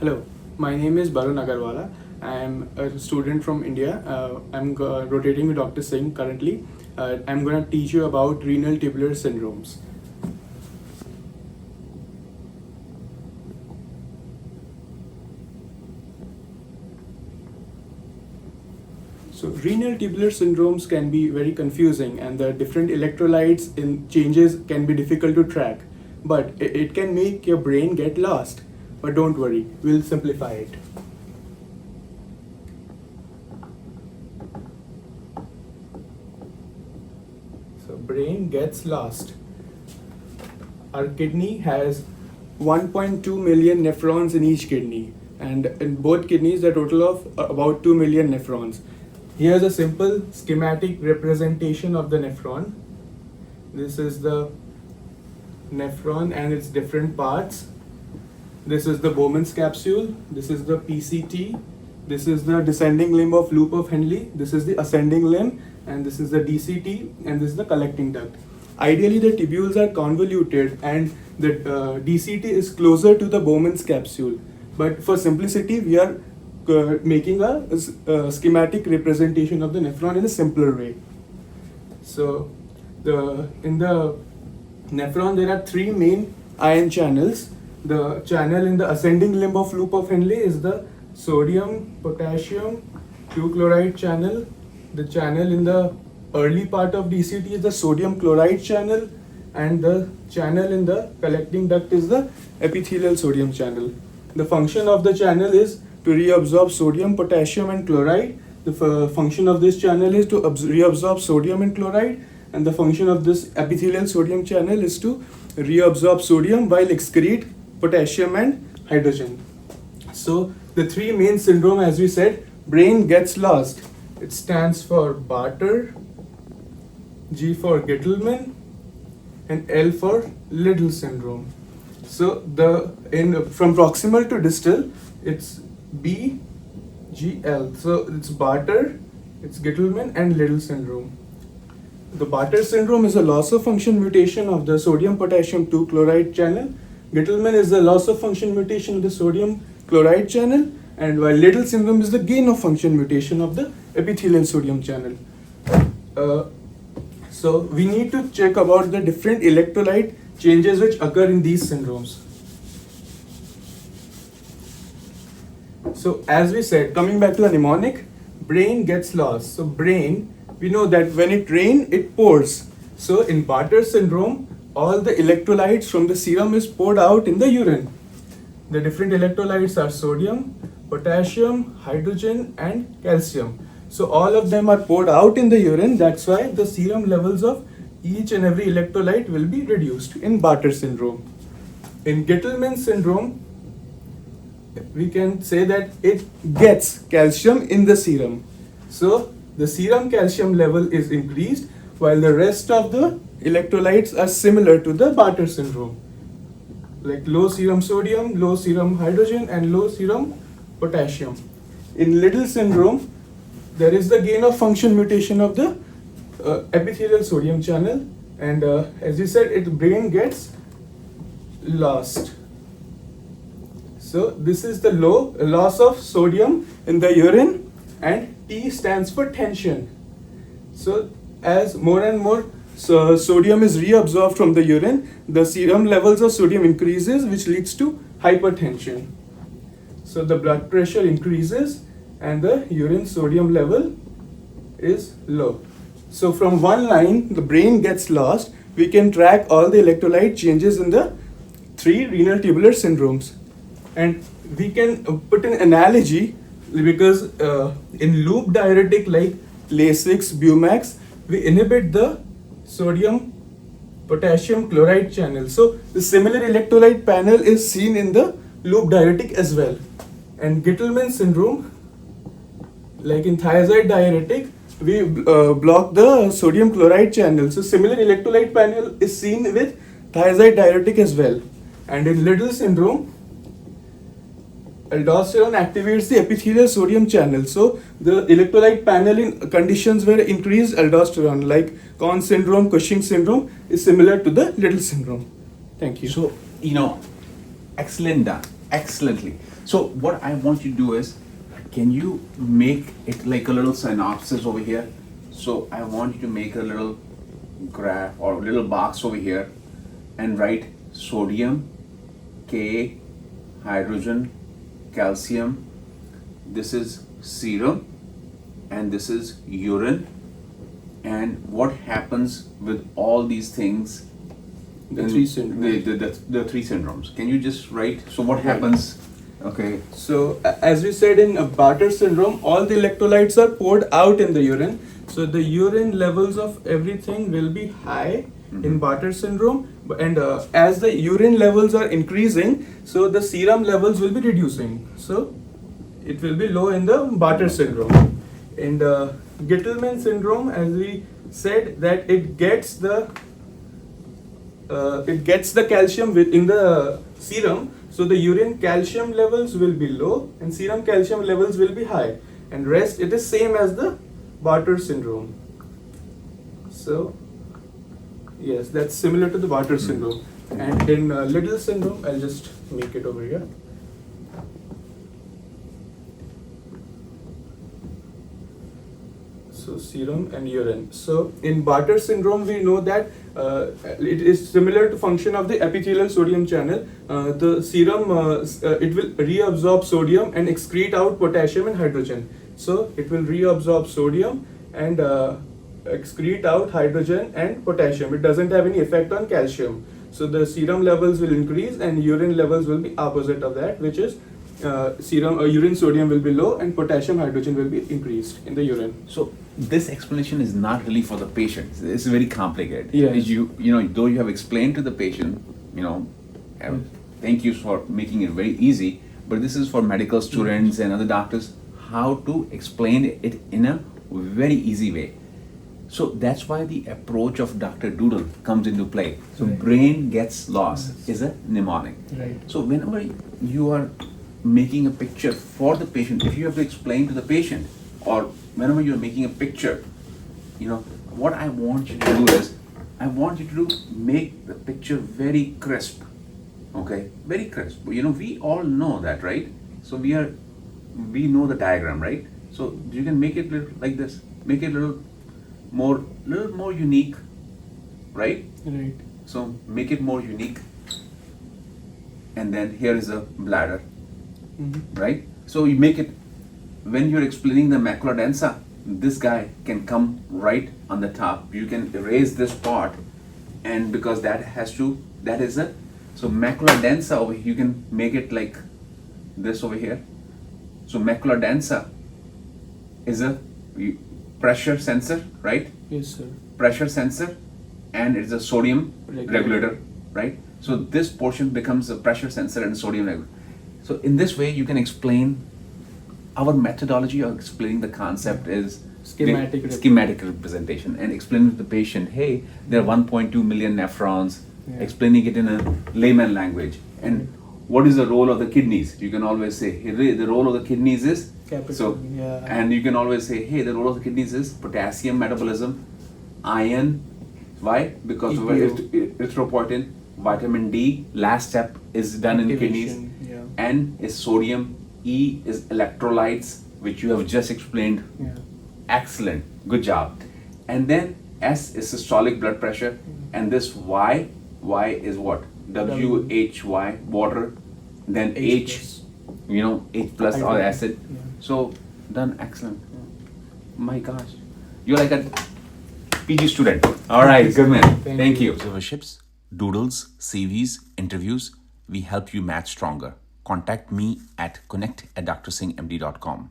Hello, my name is Varun Agrawalla. I am a student from India. I'm rotating with Dr. Singh currently. I'm going to teach you about renal tubular syndromes. So renal tubular syndromes can be very confusing, and the different electrolytes in changes can be difficult to track. But it can make your brain get lost. But don't worry, we'll simplify it. So brain gets lost. Our kidney has 1.2 million nephrons in each kidney, and in both kidneys a total of about 2 million nephrons. Here's a simple schematic representation of the nephron. This is the nephron and its different parts. This is the Bowman's capsule, this is the PCT, this is the descending limb of loop of Henle, this is the ascending limb, and this is the DCT, and this is the collecting duct. Ideally, the tubules are convoluted and the DCT is closer to the Bowman's capsule. But for simplicity, we are making a schematic representation of the nephron in a simpler way. So, in the nephron, there are three main ion channels. The channel in the ascending limb of loop of Henle is the sodium potassium 2 chloride channel. The channel in the early part of DCT is the sodium chloride channel, and the channel in the collecting duct is the epithelial sodium channel. The function of the channel is to reabsorb sodium, potassium and chloride. The function of this channel is to reabsorb sodium and chloride, and the function of this epithelial sodium channel is to reabsorb sodium while excrete potassium and hydrogen. So the three main syndrome, as we said, brain gets lost. It stands for Bartter, G for Gittleman, and L for Liddle syndrome. So from proximal to distal, it's BGL. So it's Bartter, it's Gittleman and Liddle syndrome. The Bartter syndrome is a loss of function mutation of the sodium potassium 2 chloride channel. Gittleman is the loss of function mutation of the sodium chloride channel, and while Liddle syndrome is the gain of function mutation of the epithelial sodium channel. So we need to check about the different electrolyte changes which occur in these syndromes. So as we said, coming back to the mnemonic, brain gets lost. So brain, we know that when it rains, it pours. So in Bartter syndrome, all the electrolytes from the serum is poured out in the urine. The different electrolytes are sodium, potassium, hydrogen and calcium. So all of them are poured out in the urine. That's why the serum levels of each and every electrolyte will be reduced in Bartter syndrome. In Gittleman syndrome, we can say that it gets calcium in the serum. So the serum calcium level is increased while the rest of the electrolytes are similar to the Bartter syndrome, like low serum sodium, low serum hydrogen and low serum potassium. In Liddle syndrome, there is the gain of function mutation of the epithelial sodium channel, and as you said, its brain gets lost. So this is the loss of sodium in the urine, and T stands for tension. So as more and more sodium is reabsorbed from the urine, the serum levels of sodium increases, which leads to hypertension. So the blood pressure increases and the urine sodium level is low. So from one line, the brain gets lost, we can track all the electrolyte changes in the three renal tubular syndromes. And we can put an analogy, because in loop diuretic like Lasix, Bumax, we inhibit the sodium potassium chloride channel. So the similar electrolyte panel is seen in the loop diuretic as well. And Gittleman syndrome, like in thiazide diuretic, we block the sodium chloride channel. So similar electrolyte panel is seen with thiazide diuretic as well. And in Liddle syndrome, aldosterone activates the epithelial sodium channel. So the electrolyte panel in conditions where increased aldosterone, like Conn syndrome, Cushing syndrome, is similar to the Liddle syndrome. Thank you. So, excellent done. Excellently. So what I want you to do is, can you make it like a little synopsis over here? So I want you to make a little graph or a little box over here and write sodium, K, hydrogen, calcium. This is serum and this is urine. And what happens with all these things? The three syndromes. The three syndromes. Can you just write? So what happens? Okay. So as we said in Bartter syndrome, all the electrolytes are poured out in the urine. So the urine levels of everything will be high in Bartter syndrome, and as the urine levels are increasing, so the serum levels will be reducing. So it will be low in the Bartter syndrome. In the Gitelman syndrome, as we said, that it gets the calcium within the serum. So the urine calcium levels will be low and serum calcium levels will be high, and rest it is same as the Bartter syndrome. So yes, that's similar to the Bartter syndrome. And in Liddle syndrome, I'll just make it over here. So serum and urine. So in Bartter syndrome, we know that it is similar to function of the epithelial sodium channel. The serum it will reabsorb sodium and excrete out potassium and hydrogen. So it will reabsorb sodium and excrete out hydrogen and potassium. It doesn't have any effect on calcium. So the serum levels will increase and urine levels will be opposite of that, which is urine sodium will be low and potassium hydrogen will be increased in the urine. So this explanation is not really for the patient. It's very complicated. Yes. You know, though you have explained to the patient, thank you for making it very easy, but this is for medical students and other doctors, how to explain it in a very easy way. So that's why the approach of Dr. Doodle comes into play. So brain gets lost is a mnemonic. Right. So whenever you are making a picture for the patient, if you have to explain to the patient, or whenever you're making a picture, what I want you to do is, I want you to make the picture very crisp. Okay, very crisp. We all know that, right? So we know the diagram, right? So you can make it like this. Make it a little more unique, right? Right. So make it more unique. And then here is a bladder, right? So you make it, when you're explaining the macula densa, this guy can come right on the top. You can erase this part, and because so macula densa over here, you can make it like this over here. So macula densa is a pressure sensor, right? Yes, sir. Pressure sensor, and it's a sodium regulator, right? So this portion becomes a pressure sensor and sodium regulator. So in this way, you can explain our methodology of explaining the concept is schematic representation, and explaining to the patient, hey, there are 1.2 million nephrons, explaining it in a layman language. And what is the role of the kidneys? You can always say, hey, the role of the kidneys is and you can always say, hey, the role of the kidneys is potassium metabolism, iron, why? Because of erythropoietin, vitamin D, last step is done in kidneys, N is sodium, E is electrolytes, which you have just explained. Excellent, good job. And then S is systolic blood pressure, and this Y is what? WHY, water, then H plus or acid. So done, excellent. My gosh, you're like a PG student. All right, good man. Thank you. Observerships, doodles, CVs, interviews, we help you match stronger. Contact me at connect@drsinghmd.com.